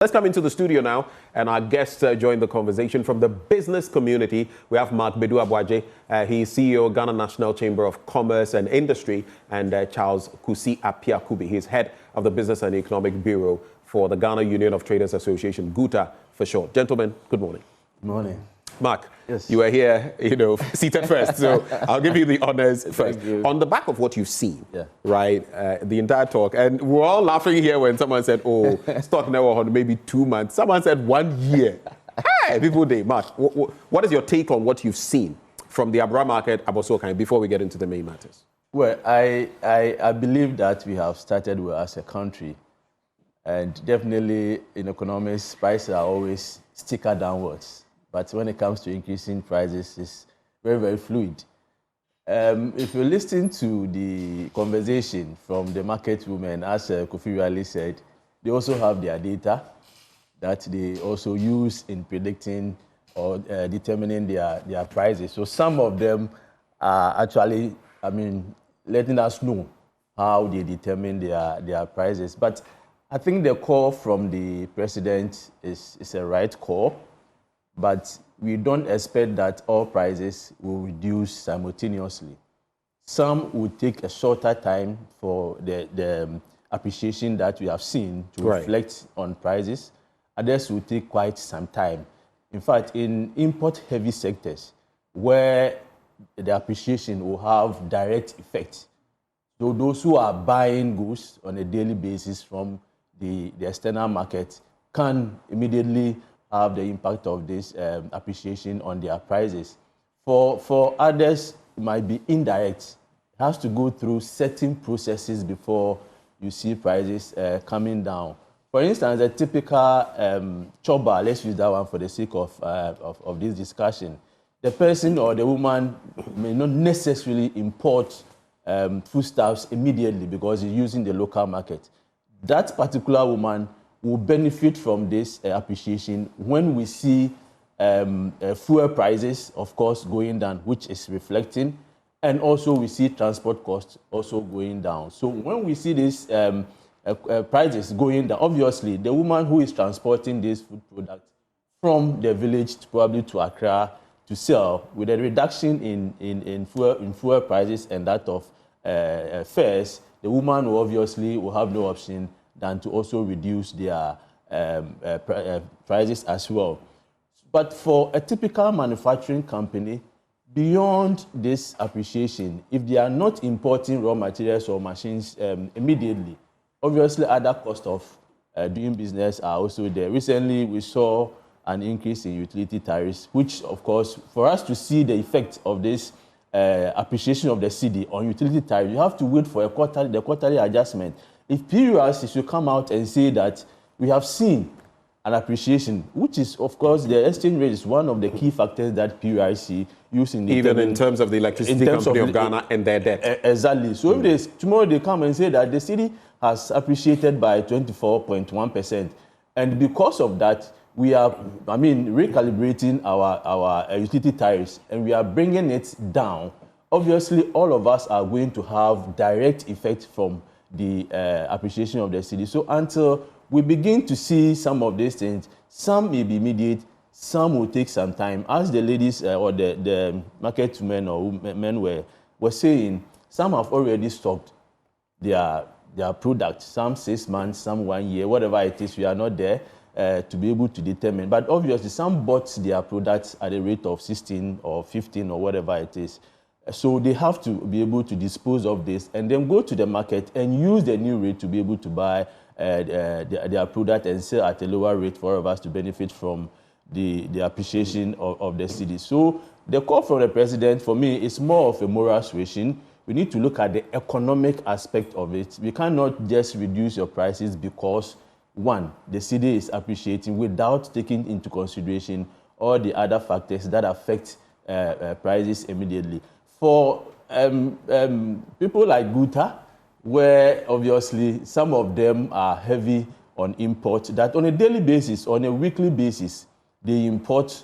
Let's come into the studio now, and our guests join the conversation from the business community. We have Mark Bedu Abwaje. He's CEO, Ghana National Chamber of Commerce and Industry, and Charles Cedi Appreciation. He's head of the Business and Economic Bureau for the Ghana Union of Traders Association, GUTA for short. Gentlemen, good morning. Good morning. Mark, yes. You are here, seated first, so I'll give you the honors first. On the back of what you've seen, right, the entire talk, and we're all laughing here when someone said, oh, stock now on maybe 2 months. Someone said 1 year. Hey, people day. Mark, what is your take on what you've seen from the Abra market, Abosokan, before we get into the main matters? Well, I believe that we have started well as a country, and definitely in economics, prices are always sticker downwards. But when it comes to increasing prices, it's very, very fluid. If you listen to the conversation from the market women, as Kofi Riley said, they also have their data that they also use in predicting or determining their prices. So some of them are actually, letting us know how they determine their prices. But I think the call from the president is a right call. But we don't expect that all prices will reduce simultaneously. Some will take a shorter time for the appreciation that we have seen to reflect on prices. Others will take quite some time. In fact, in import-heavy sectors, where the appreciation will have direct effect, so those who are buying goods on a daily basis from the external market can immediately have the impact of this appreciation on their prices. For others, it might be indirect. It has to go through certain processes before you see prices coming down. For instance, a typical choba, let's use that one for the sake of this discussion. The person or the woman may not necessarily import foodstuffs immediately because he's using the local market. That particular woman will benefit from this appreciation when we see fuel prices, of course, going down, which is reflecting, and also we see transport costs also going down. So when we see these prices going down, obviously the woman who is transporting these food products from the village probably to Accra to sell, with a reduction in fuel prices and that of fares, the woman will obviously have no option than to also reduce their prices as well. But for a typical manufacturing company, beyond this appreciation, if they are not importing raw materials or machines immediately, obviously other costs of doing business are also there. Recently, we saw an increase in utility tariffs, which, of course, for us to see the effect of this appreciation of the cedi on utility tariffs, you have to wait for the quarterly adjustment. If PURC should come out and say that we have seen an appreciation, which is, of course, the exchange rate is one of the key factors that PURC use in even in terms of the electricity company of Ghana and their debt. Exactly. So if tomorrow they come and say that the cedi has appreciated by 24.1%, and because of that, we are, recalibrating our utility tariffs, and we are bringing it down. Obviously, all of us are going to have direct effect from the appreciation of the cedi. So until we begin to see some of these things, some may be immediate, some will take some time. As the ladies or the market men or men were saying, some have already stocked their products, some 6 months, some 1 year, whatever it is, we are not there to be able to determine. But obviously, some bought their products at a rate of 16 or 15 or whatever it is. So they have to be able to dispose of this and then go to the market and use the new rate to be able to buy their product and sell at a lower rate for all of us to benefit from the appreciation of the cedi. So the call from the president, for me, is more of a moral suasion. We need to look at the economic aspect of it. We cannot just reduce your prices because, one, the cedi is appreciating without taking into consideration all the other factors that affect prices immediately. For people like GUTA, where obviously some of them are heavy on import, that on a daily basis, on a weekly basis, they import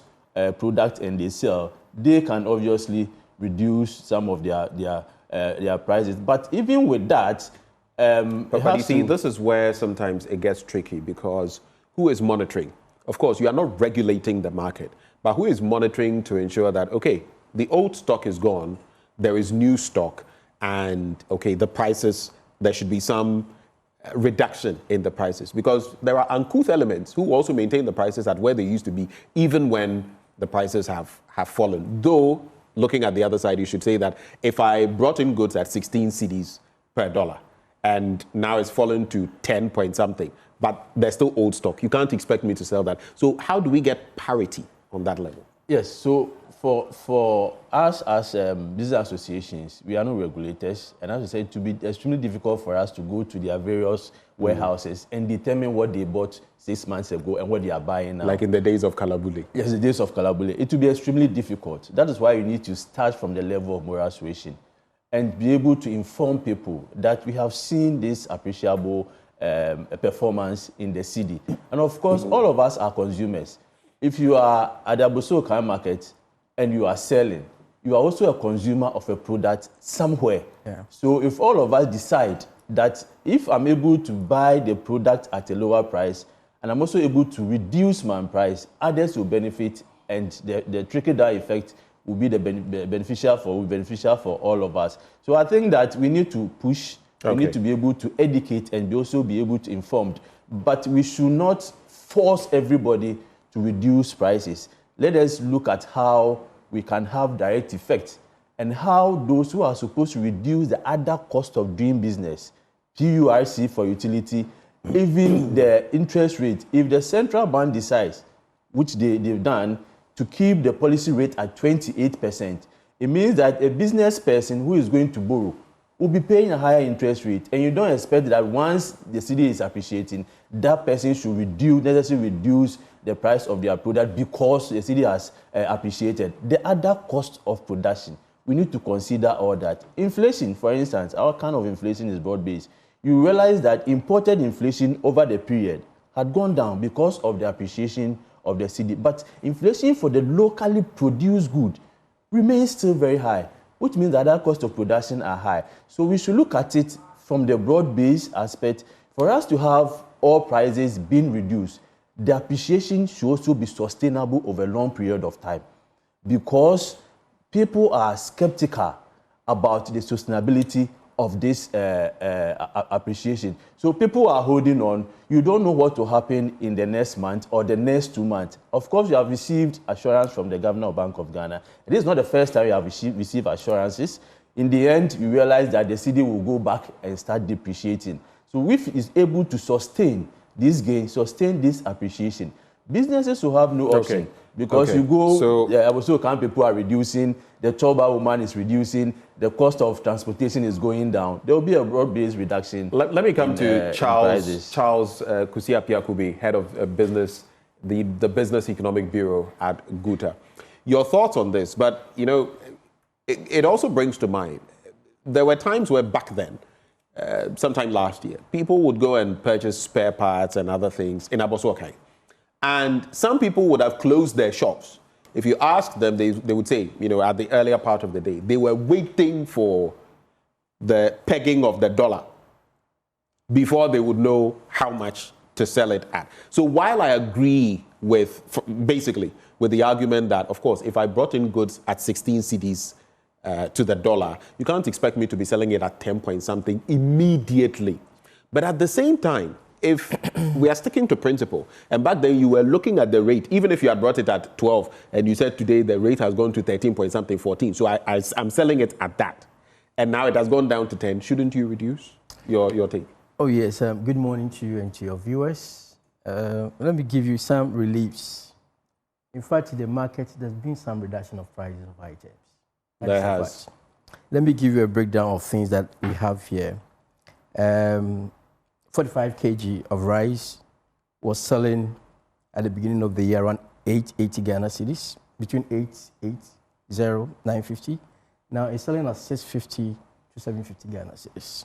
product and they sell, they can obviously reduce some of their prices. But even with that, but you see, this is where sometimes it gets tricky, because who is monitoring? Of course, you are not regulating the market, but who is monitoring to ensure that, okay, the old stock is gone, there is new stock, and, okay, the prices, there should be some reduction in the prices, because there are uncouth elements who also maintain the prices at where they used to be, even when the prices have fallen. Though, looking at the other side, you should say that if I brought in goods at 16 cedis per dollar, and now it's fallen to 10 point something, but there's still old stock, you can't expect me to sell that. So how do we get parity on that level? Yes, so for us as business associations, we are not regulators, and as I said, it will be extremely difficult for us to go to their various warehouses and determine what they bought 6 months ago and what they are buying now. Like in the days of Kalabule. Yes, the days of Kalabule. It will be extremely difficult. That is why you need to start from the level of moral suasion and be able to inform people that we have seen this appreciable performance in the city. And of course, all of us are consumers. If you are at the Aboso market and you are selling, you are also a consumer of a product somewhere. Yeah. So if all of us decide that if I'm able to buy the product at a lower price and I'm also able to reduce my price, others will benefit, and the trickle-down effect will be beneficial for all of us. So I think that we need to push, we need to be able to educate and also be able to inform, but we should not force everybody to reduce prices. Let us look at how we can have direct effect and how those who are supposed to reduce the other cost of doing business, PURC for utility, even the interest rate, if the central bank decides, which they've done, to keep the policy rate at 28%, it means that a business person who is going to borrow will be paying a higher interest rate, and you don't expect that once the city is appreciating, that person should necessarily reduce the price of their product because the city has appreciated. The other cost of production, we need to consider all that. Inflation, for instance, our kind of inflation is broad-based. You realize that imported inflation over the period had gone down because of the appreciation of the city, but inflation for the locally produced good remains still very high, which means that our cost of production are high. So we should look at it from the broad-based aspect. For us to have all prices being reduced, the appreciation should also be sustainable over a long period of time, because people are skeptical about the sustainability of this appreciation. So people are holding on. You don't know what will happen in the next month or the next 2 months. Of course, you have received assurance from the Governor of Bank of Ghana. It is not the first time you have received assurances. In the end, you realize that the city will go back and start depreciating. So if it is able to sustain this gain, sustain this appreciation, businesses will have no option. Because you go, also people are reducing, the Toba woman is reducing, the cost of transportation is going down. There will be a broad-based reduction. Let me come to Charles Cedi Appreciation, head of business, the Business Economic Bureau at GUTA. Your thoughts on this? But you know, it also brings to mind there were times where back then, sometime last year, people would go and purchase spare parts and other things in Aboso. And some people would have closed their shops. If you ask them, they would say, you know, at the earlier part of the day, they were waiting for the pegging of the dollar before they would know how much to sell it at. So while I agree with, basically, with the argument that, of course, if I brought in goods at 16 cedis to the dollar, you can't expect me to be selling it at 10 point something immediately. But at the same time, if we are sticking to principle, and back then you were looking at the rate, even if you had brought it at 12, and you said today the rate has gone to 13 point something, 14, so I'm selling it at that, and now it has gone down to 10, shouldn't you reduce your take? Oh yes, good morning to you and to your viewers. Let me give you some reliefs. In fact, in the market, there's been some reduction of prices of items. There has. Let me give you a breakdown of things that we have here. 45 kg of rice was selling at the beginning of the year around 880 Ghana cedis, between 880, 950. Now it's selling at 650 to 750 Ghana cedis.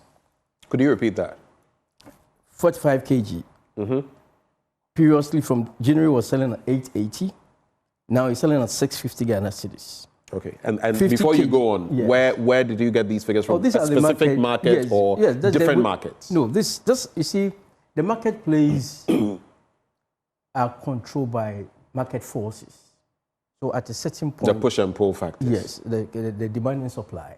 Could you repeat that? 45 kg. Previously from January was selling at 880. Now it's selling at 650 Ghana cedis. Okay, and before you go on, yes, where did you get these figures from? These a specific market yes, or yes, different markets? No, this you see, the market plays are controlled by market forces. So at a certain point, the push and pull factors. Yes, the demand and supply.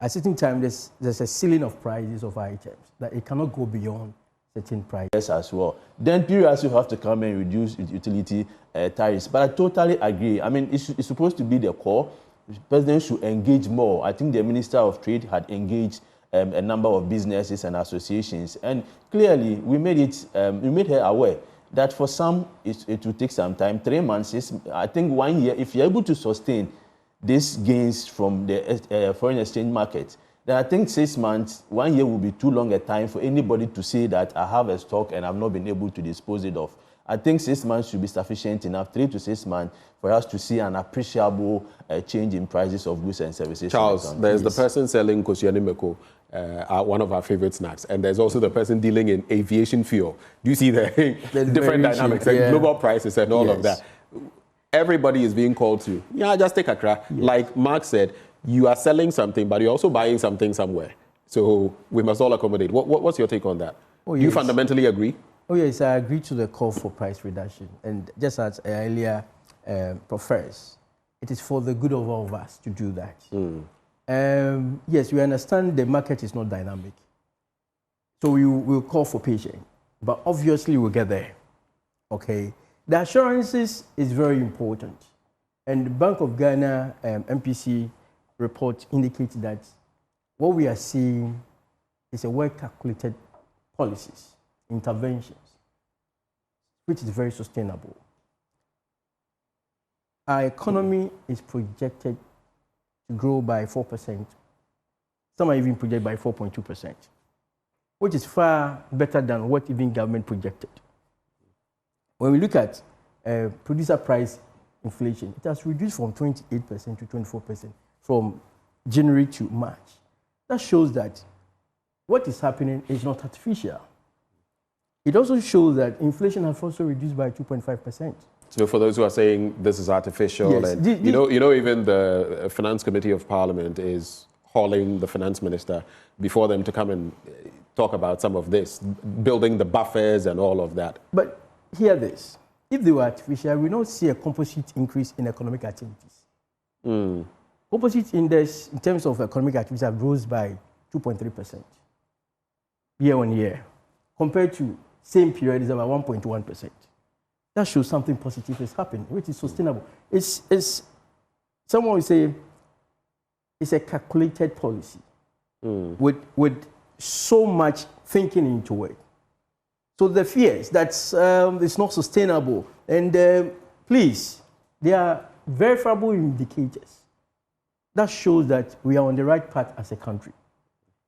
At a certain time, there's a ceiling of prices of items that it cannot go beyond certain prices. Yes, as well. Then periods you have to come and reduce utility tariffs. But I totally agree. I mean, it's supposed to be the core. The president should engage more. I think the Minister of Trade had engaged a number of businesses and associations, and clearly we made her aware that for some it will take some time. 3 months is, I think, 1 year. If you're able to sustain these gains from the foreign exchange market, then I think 6 months, 1 year will be too long a time for anybody to say that I have a stock and I've not been able to dispose it of. I think 6 months should be sufficient enough, 3 to 6 months, for us to see an appreciable change in prices of goods and services. Charles, there's the person selling kosiani meko, one of our favorite snacks, and there's also the person dealing in aviation fuel. Do you see the different dynamics, and global prices and all of that? Everybody is being called to, just take a crack. Like Mark said, you are selling something, but you're also buying something somewhere. So we must all accommodate. What's your take on that? Do you fundamentally agree? Oh, yes, I agree to the call for price reduction. And just as earlier professed, it is for the good of all of us to do that. Yes, we understand the market is not dynamic. So we will call for patience. But obviously, we'll get there. Okay? The assurances is very important. And the Bank of Ghana MPC report indicates that what we are seeing is a well-calculated policies, interventions, which is very sustainable. Our economy is projected to grow by 4%. Some are even projected by 4.2%, which is far better than what even government projected. When we look at producer price inflation, it has reduced from 28% to 24% from January to March. That shows that what is happening is not artificial. It also shows that inflation has also reduced by 2.5%. So for those who are saying this is artificial, yes, and even the Finance Committee of Parliament is hauling the Finance Minister before them to come and talk about some of this, building the buffers and all of that. But hear this. If they were artificial, we don't see a composite increase in economic activities. Composite index in terms of economic activities have rose by 2.3% year on year, compared to same period is about 1.1%. That shows something positive is happening, which is sustainable. It's someone will say it's a calculated policy with so much thinking into it. So the fears that it's not sustainable, and please, there are verifiable indicators that shows that we are on the right path as a country.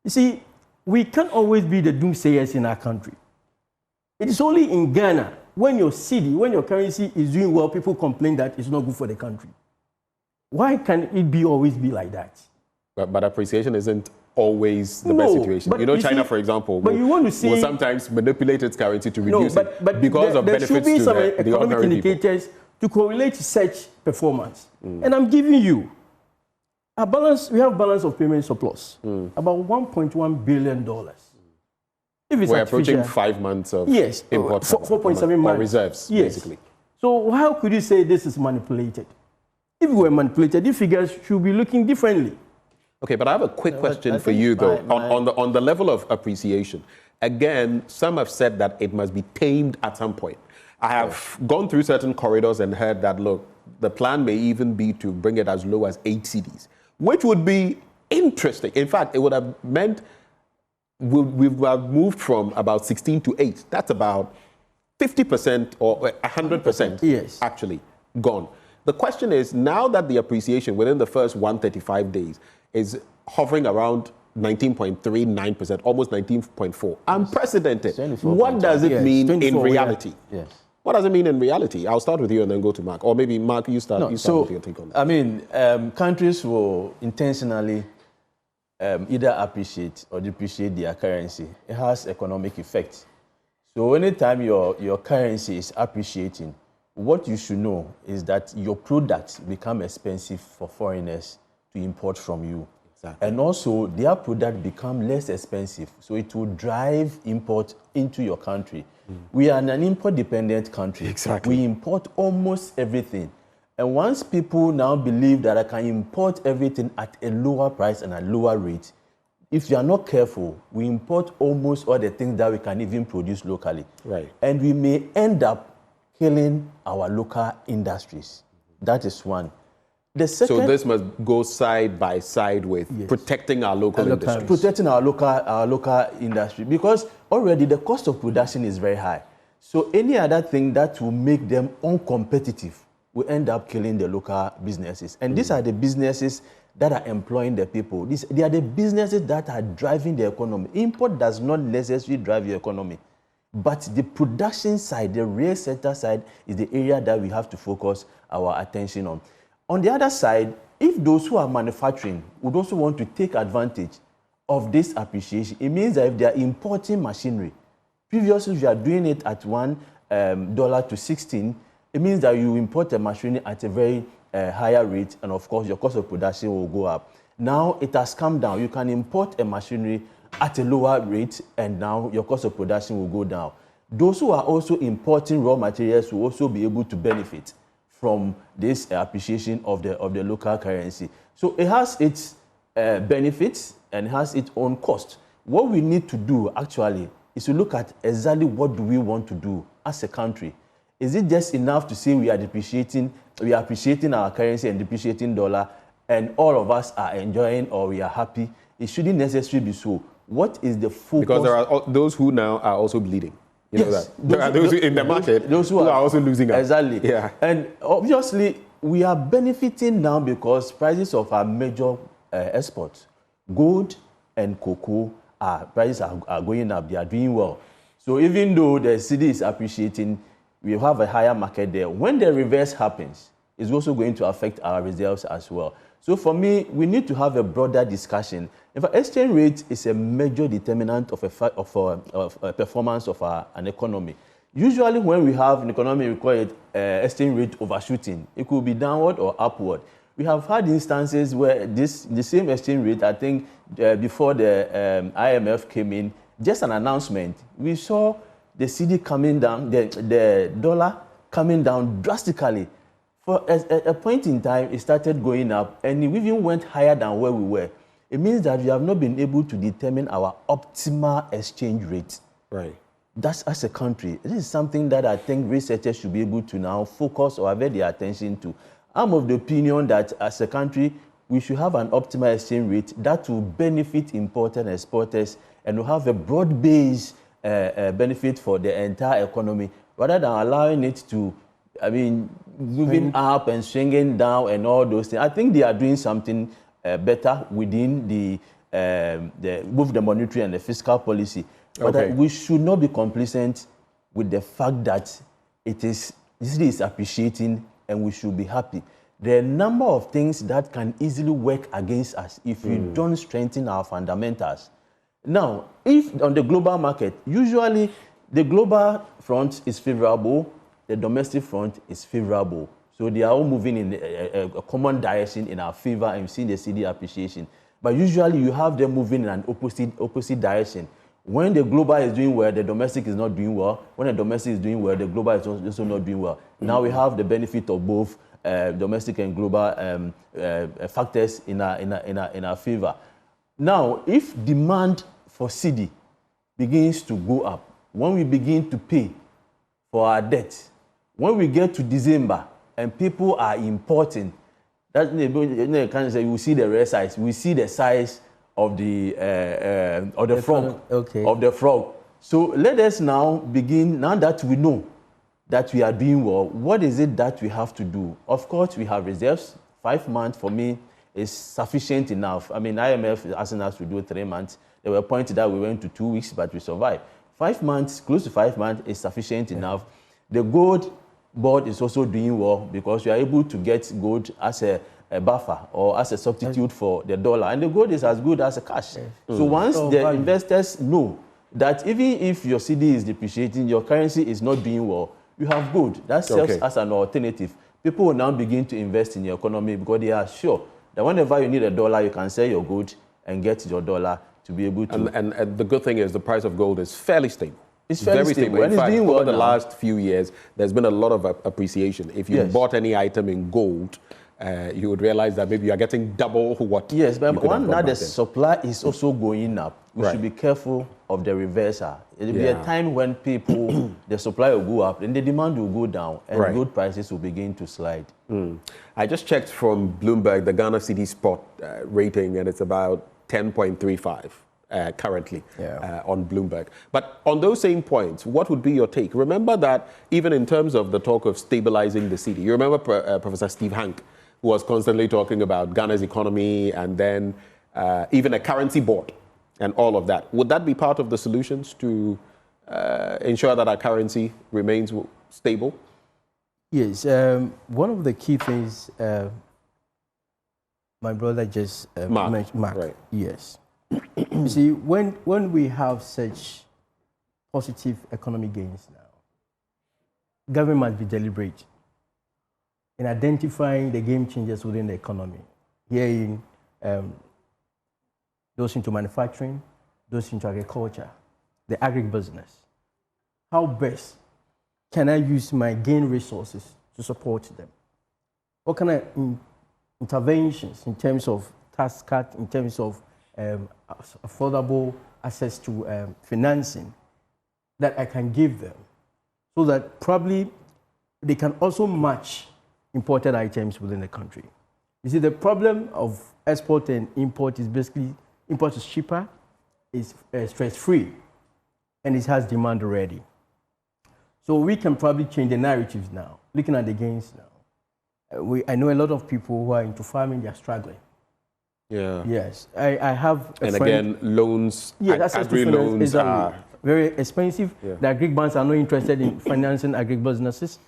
You see, we can't always be the doomsayers in our country. It is only in Ghana, when your cedi, when your currency is doing well, people complain that it's not good for the country. Why can it always be like that? But appreciation isn't always the best situation. China, for example, will sometimes manipulate its currency to reduce it because of benefits to the ordinary people. There should be some economic indicators to correlate such performance. And I'm giving you a balance. We have balance of payment surplus, about $1.1 billion. If it's we're approaching 5 months of import, 4.7 months reserves, basically. So how could you say this is manipulated? If it were manipulated, these figures should be looking differently. Okay, but I have a quick question for you, though, on the level of appreciation. Again, some have said that it must be tamed at some point. I have gone through certain corridors and heard that, look, the plan may even be to bring it as low as 8 cedis, which would be interesting. In fact, it would have meant we've moved from about 16 to 8. That's about 50% or 100% actually gone. The question is, now that the appreciation within the first 135 days is hovering around 19.39%, almost 19.4%, unprecedented. What does it mean in reality? What does it mean in reality? I'll start with you and then go to Mark. Or maybe, Mark, you start with your take on that. I mean, countries will intentionally either appreciate or depreciate their currency. It has economic effect. So anytime your currency is appreciating, what you should know is that your products become expensive for foreigners to import from you. Exactly. And also, their product become less expensive. So it will drive import into your country. We are an import-dependent country. Exactly. We import almost everything. And once people now believe that I can import everything at a lower price and a lower rate, if you are not careful, we import almost all the things that we can even produce locally. Right. And we may end up killing our local industries. That is one. The second, So this must go side by side with protecting our local industry. protecting our local industry, because already the cost of production is very high. So any other thing that will make them uncompetitive will end up killing the local businesses. And these are the businesses that are employing the people. They are the businesses that are driving the economy. Import does not necessarily drive your economy, but the production side, the real sector side, is the area that we have to focus our attention on. On the other side, if those who are manufacturing would also want to take advantage of this appreciation, it means that if they are importing machinery, previously if you are doing it at $1 to 16, it means that you import a machinery at a very higher rate, and of course your cost of production will go up. Now it has come down. You can import a machinery at a lower rate, and now your cost of production will go down. Those who are also importing raw materials will also be able to benefit from this appreciation of the local currency. So it has its benefits and has its own cost. What we need to do actually is to look at exactly what do we want to do as a country. Is it just enough to say we are appreciating our currency and depreciating dollar, and all of us are enjoying or we are happy? It shouldn't necessarily be so. What is the focus? Because there are those who now are also bleeding. You know that. There are those in the market who are also losing out. Exactly. Yeah. And obviously, we are benefiting now because prices of our major exports, gold and cocoa, prices are going up. They are doing well. So even though the cedi is appreciating, we have a higher market there. When the reverse happens, it's also going to affect our reserves as well. So for me, we need to have a broader discussion. In fact, exchange rate is a major determinant of a performance of an economy. Usually when we have an economy, we call it exchange rate overshooting. It could be downward or upward. We have had instances where the same exchange rate, I think before the IMF came in, just an announcement, we saw the cedi coming down, the dollar coming down drastically. For a point in time, it started going up, and it even went higher than where we were. It means that we have not been able to determine our optimal exchange rate. Right. That's as a country. This is something that I think researchers should be able to now focus or have their attention to. I'm of the opinion that as a country, we should have an optimal exchange rate that will benefit importers and exporters and will have a broad-based benefit for the entire economy, rather than allowing it to, moving up and swinging down and all those things. I think they are doing something better within both the monetary and the fiscal policy. But we should not be complacent with the fact that this is appreciating and we should be happy. There are a number of things that can easily work against us if we don't strengthen our fundamentals. Now, if on the global market, usually the global front is favorable, the domestic front is favorable. So they are all moving in a common direction in our favor, and we've seen the cedi appreciation. But usually you have them moving in an opposite direction. When the global is doing well, the domestic is not doing well. When the domestic is doing well, the global is also not doing well. Now we have the benefit of both domestic and global factors in our favor. Now, if demand for cedi begins to go up, when we begin to pay for our debt, when we get to December and people are importing, that you will see the real size. We see the size of the frog. Okay. Of the frog. So let us now begin. Now that we know that we are doing well, what is it that we have to do? Of course, we have reserves. 5 months for me is sufficient enough. IMF is asking us to do 3 months. There were points that we went to 2 weeks, but we survived. 5 months, close to 5 months, is sufficient enough. The gold board is also doing well because we are able to get gold as a buffer or as a substitute for the dollar. And the gold is as good as a cash. So once the investors know that even if your cedi is depreciating, your currency is not doing well, you have gold. That serves as an alternative. People will now begin to invest in your economy because they are sure that whenever you need a dollar, you can sell your good and get your dollar to be able to. And the good thing is the price of gold is fairly stable. It's very stable. In And fact, it's doing well over the now. last few years, there's been a lot of appreciation. If you bought any item in gold, you would realize that maybe you are getting double what. Yes, but you could have one got that the back then. supply is also going up. We Right. should be careful of the reversal. It will be Yeah. a time when people, the supply will go up and the demand will go down, and Right. gold prices will begin to slide. I just checked from Bloomberg the Ghana Cedi spot rating, and it's about 10.35 currently on Bloomberg. But on those same points, what would be your take? Remember that even in terms of the talk of stabilizing the cedi, you remember Professor Steve Hank, who was constantly talking about Ghana's economy and then even a currency board and all of that. Would that be part of the solutions to ensure that our currency remains stable? Yes, one of the key things my brother just mentioned, Mark. Right. Yes. You see, when we have such positive economic gains now, government must be deliberate in identifying the game changers within the economy. Here in those into manufacturing, those into agriculture, the agribusiness. How best can I use my gain resources to support them? What kind of interventions in terms of tax cut, in terms of affordable access to financing that I can give them so that probably they can also match imported items within the country. You see, the problem of export and import is basically import is cheaper, it's stress-free, and it has demand already. So we can probably change the narratives now, looking at the gains now. I know a lot of people who are into farming, they are struggling. Yeah. Yes, I have a and friend, again, loans, access to agri finance loans is are very expensive. Yeah. The agri banks are not interested in financing agri businesses.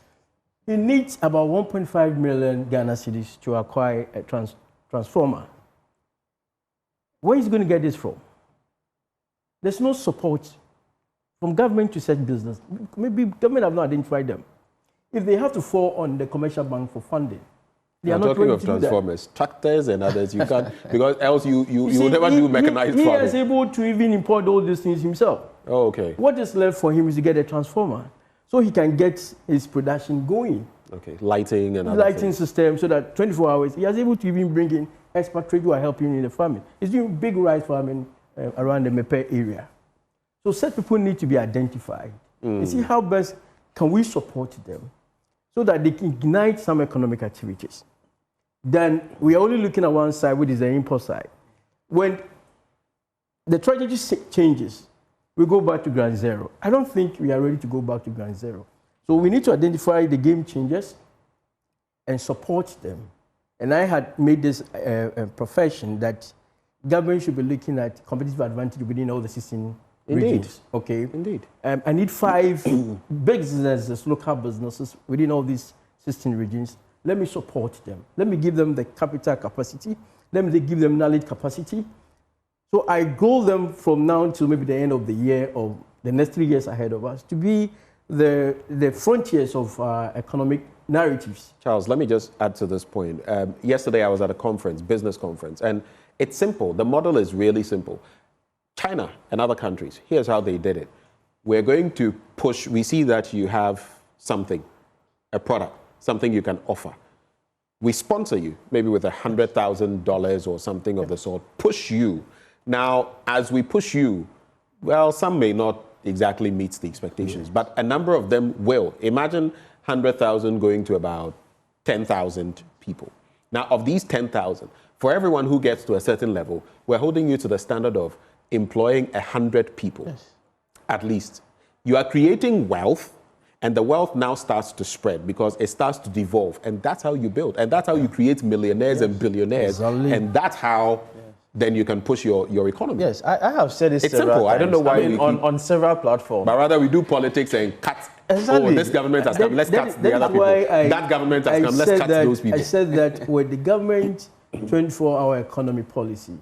He needs about 1.5 million Ghana cedis to acquire a transformer. Where is he going to get this from? There's no support from government to such business. Maybe government have not identified them. If they have to fall on the commercial bank for funding, they are not talking ready of to do that. transformers, tractors and others, you can't, because else you See, will never do mechanized he farming. is able to even import all these things himself. Oh, okay. What is left for him is to get a transformer so he can get his production going. Okay, lighting and other Lighting things. system, so that 24 hours, he is able to even bring in expatriates who are helping in the farming. He's doing big rice farming around the Mepe area. So such people need to be identified. You see, how best can we support them so that they can ignite some economic activities? Then we are only looking at one side, which is the import side. When the tragedy changes, we go back to ground zero. I don't think we are ready to go back to ground zero. So we need to identify the game changers and support them. And I had made this a profession that government should be looking at competitive advantage within all the 16 regions. Okay. Indeed. I need 5 big businesses, local businesses within all these 16 regions. Let me support them. Let me give them the capital capacity. Let me give them knowledge capacity. So I goal them from now until maybe the end of the year or the next 3 years ahead of us to be the frontiers of economic narratives. Charles, let me just add to this point. Yesterday I was at a conference, business conference, and it's simple. The model is really simple. China and other countries, here's how they did it. We're going to push, we see that you have something, a product, something you can offer. We sponsor you, maybe with $100,000 or something of the sort, push you. Now, as we push you, well, some may not exactly meet the expectations, but a number of them will. Imagine 100,000 going to about 10,000 people. Now, of these 10,000, for everyone who gets to a certain level, we're holding you to the standard of employing 100 people, at least. You are creating wealth, and the wealth now starts to spread because it starts to devolve, and that's how you build, and that's how you create millionaires and billionaires, and that's how then you can push your economy. Yes, I have said this it's several simple. times. I don't know why I mean, on several platforms. But rather we do politics and cut. Exactly. Oh, this government has come. Let's cut the other people. That government has come. Let's cut those people. I said that with the government 24-hour economy policy,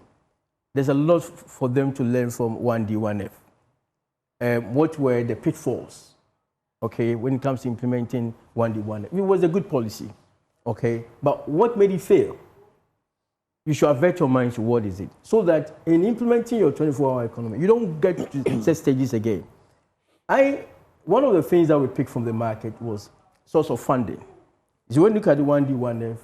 there's a lot for them to learn from 1D, 1F. What were the pitfalls, okay, when it comes to implementing 1D, 1F? It was a good policy, okay, but what made it fail? you should avert your mind to what is it, so that in implementing your 24-hour economy, you don't get to set stages again. One of the things that we picked from the market was source of funding. So when you look at the 1D, 1F,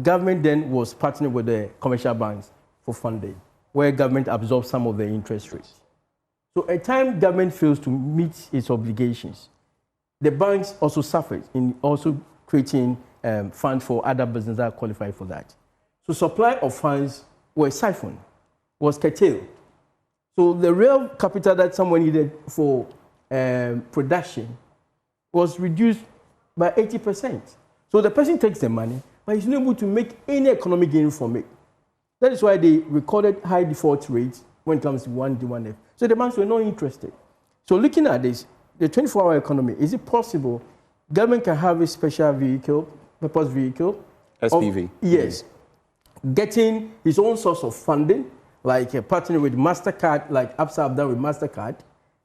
government then was partnering with the commercial banks for funding, where government absorbs some of the interest rates. So at time government fails to meet its obligations, the banks also suffered in also creating funds for other businesses that qualify for that. So supply of funds were siphoned, was curtailed. So the real capital that someone needed for production was reduced by 80%. So the person takes the money, but he's not able to make any economic gain from it. That is why they recorded high default rates when it comes to 1D, 1F. So the banks were not interested. So looking at this, the 24-hour economy, is it possible government can have a special vehicle, purpose vehicle? SPV. Yes. Getting his own source of funding, like a partner with MasterCard, like Absa have done with MasterCard,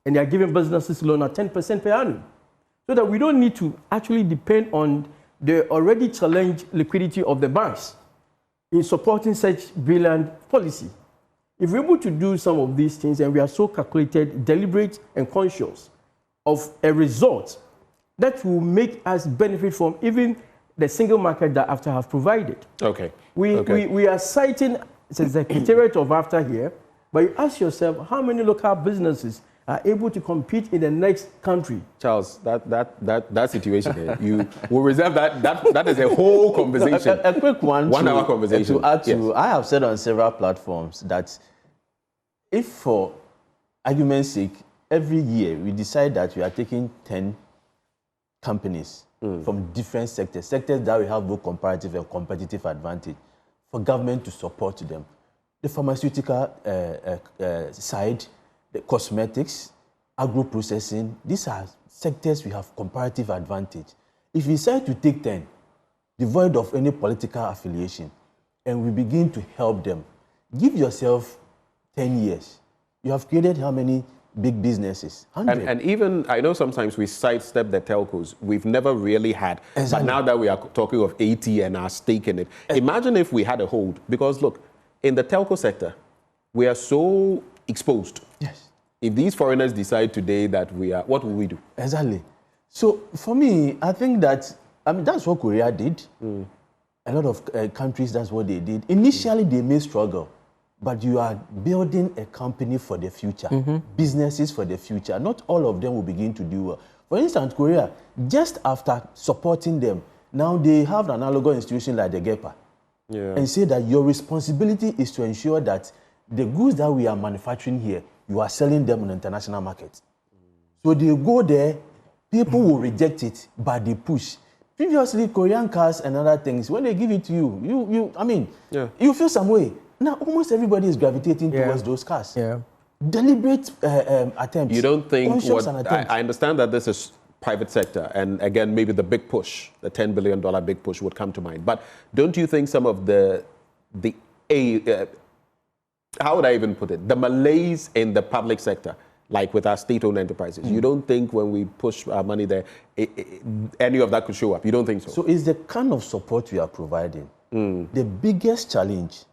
and they are giving businesses loan at 10% per annum. So that we don't need to actually depend on the already challenged liquidity of the banks in supporting such brilliant policy. If we're able to do some of these things and we are so calculated, deliberate, and conscious of a result that will make us benefit from even the single market that AFTA have provided. Okay. We are citing the Secretariat of AFTA here, but you ask yourself how many local businesses are able to compete in the next country. Charles, that situation here, you will reserve that is a whole conversation. A quick one. 1 hour conversation. To add to, yes. I have said on several platforms that if for argument's sake, every year we decide that we are taking 10 companies from different sectors that we have both comparative and competitive advantage, for government to support them. The pharmaceutical side, the cosmetics, agro-processing, these are sectors we have comparative advantage. If we decide to take 10, devoid of any political affiliation, and we begin to help them, give yourself 10 years. You have created how many big businesses? 100. And even, I know sometimes we sidestep the telcos. We've never really had. Exactly. But now that we are talking of AT and our stake in it, imagine if we had a hold. Because look, in the telco sector, we are so exposed. Yes. If these foreigners decide today that we are, what will we do? Exactly. So for me, I think that, that's what Korea did. A lot of countries, that's what they did. Initially, they may struggle, but you are building a company for the future, businesses for the future. Not all of them will begin to do well. For instance, Korea, just after supporting them, now they have an analogous institution like the GEPA, and say that your responsibility is to ensure that the goods that we are manufacturing here, you are selling them on the international market. So they go there, people will reject it, but they push. Previously, Korean cars and other things, when they give it to you, you feel some way. Now, almost everybody is gravitating towards those cars. Deliberate attempts. You don't think I I understand that this is private sector, and again, maybe the big push, the $10 billion big push would come to mind. But don't you think some of how would I even put it? The malaise in the public sector, like with our state-owned enterprises. You don't think when we push our money there, any of that could show up? You don't think so? So it's the kind of support we are providing. The biggest challenge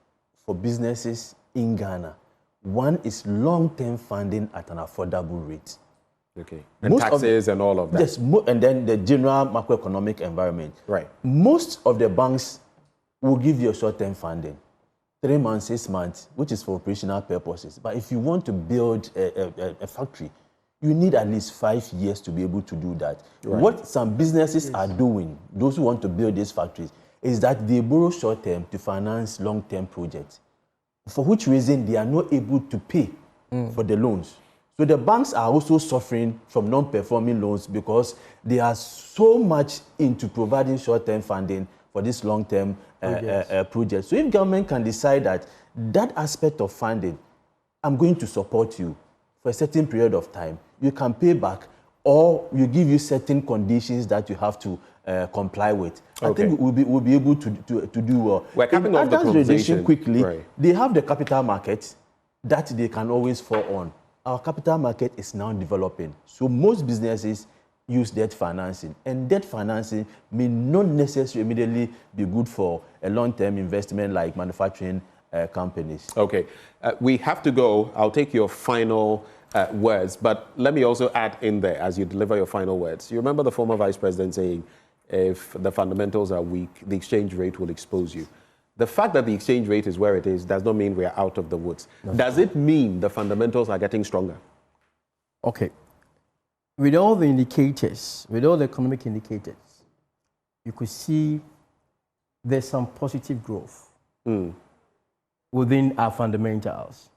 for businesses in Ghana, one is long-term funding at an affordable rate. Okay. And taxes and all of that. Yes, and then the general macroeconomic environment. Right. Most of the banks will give you a short-term funding. 3 months, 6 months, which is for operational purposes. But if you want to build a factory, you need at least 5 years to be able to do that. Right. What some businesses are doing, those who want to build these factories, is that they borrow short-term to finance long-term projects, for which reason they are not able to pay for the loans. So the banks are also suffering from non-performing loans because they are so much into providing short-term funding for this long-term project. So if government can decide that aspect of funding, I'm going to support you for a certain period of time, you can pay back, or we give you certain conditions that you have to comply with. I think we'll be able to do well. We're capping off the conversation quickly. Right. They have the capital market that they can always fall on. Our capital market is now developing. So most businesses, use debt financing. And debt financing may not necessarily immediately be good for a long-term investment like manufacturing companies. Okay, we have to go. I'll take your final words, but let me also add in there as you deliver your final words. You remember the former vice president saying, if the fundamentals are weak, the exchange rate will expose you. The fact that the exchange rate is where it is does not mean we are out of the woods. Does it mean the fundamentals are getting stronger? Okay. With all the indicators, with all the economic indicators, you could see there's some positive growth within our fundamentals.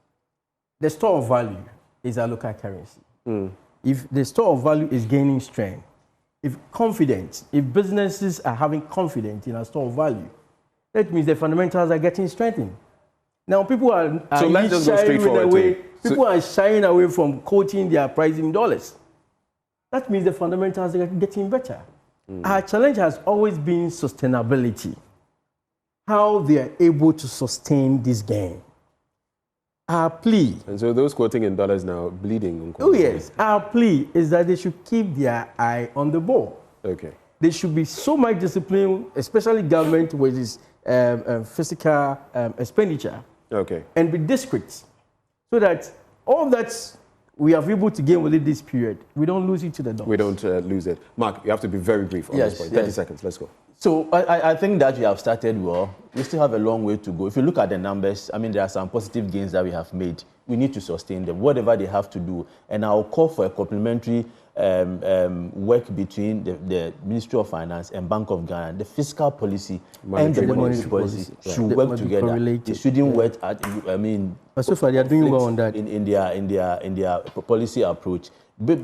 The store of value is our local currency. If the store of value is gaining strength, if businesses are having confidence in our store of value, that means the fundamentals are getting strengthened. Now, people are so let's just go straight forward. People are shying away from quoting their price in dollars. That means the fundamentals are getting better. Our challenge has always been sustainability. How they are able to sustain this gain. Our plea. And so those quoting in dollars now bleeding. Oh yes. Our plea is that they should keep their eye on the ball. Okay. There should be so much discipline, especially government with its fiscal expenditure. Okay. And be discreet, so that all that we are able to gain within this period, we don't lose it to the dollars. We don't lose it. Mark, you have to be very brief on this point. 30 seconds. Let's go. So I think that we have started well. We still have a long way to go. If you look at the numbers, I mean, there are some positive gains that we have made. We need to sustain them, whatever they have to do. And I'll call for a complementary work between the Ministry of Finance and Bank of Ghana. The fiscal policy and the monetary policy should work together. They shouldn't work at, I mean, but so far they are doing well on that. In their policy approach. But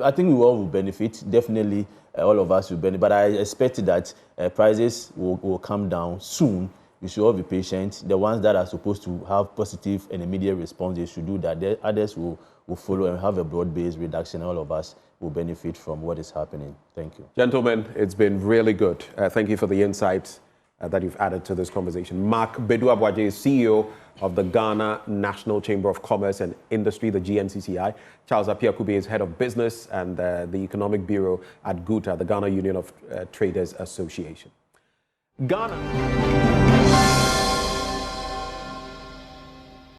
I think we all will benefit. Definitely, all of us will benefit. But I expect that prices will come down soon. We should all be patient. The ones that are supposed to have positive and immediate response, they should do that. The others will follow and have a broad-based reduction. All of us will benefit from what is happening. Thank you. Gentlemen, it's been really good. Thank you for the insights that you've added to this conversation. Mark Bedu-Aboagye is CEO of the Ghana National Chamber of Commerce and Industry, the GNCCI. Charles Appiah-Kubi is head of business and the Economic Bureau at GUTA, the Ghana Union of Traders Association. Ghana.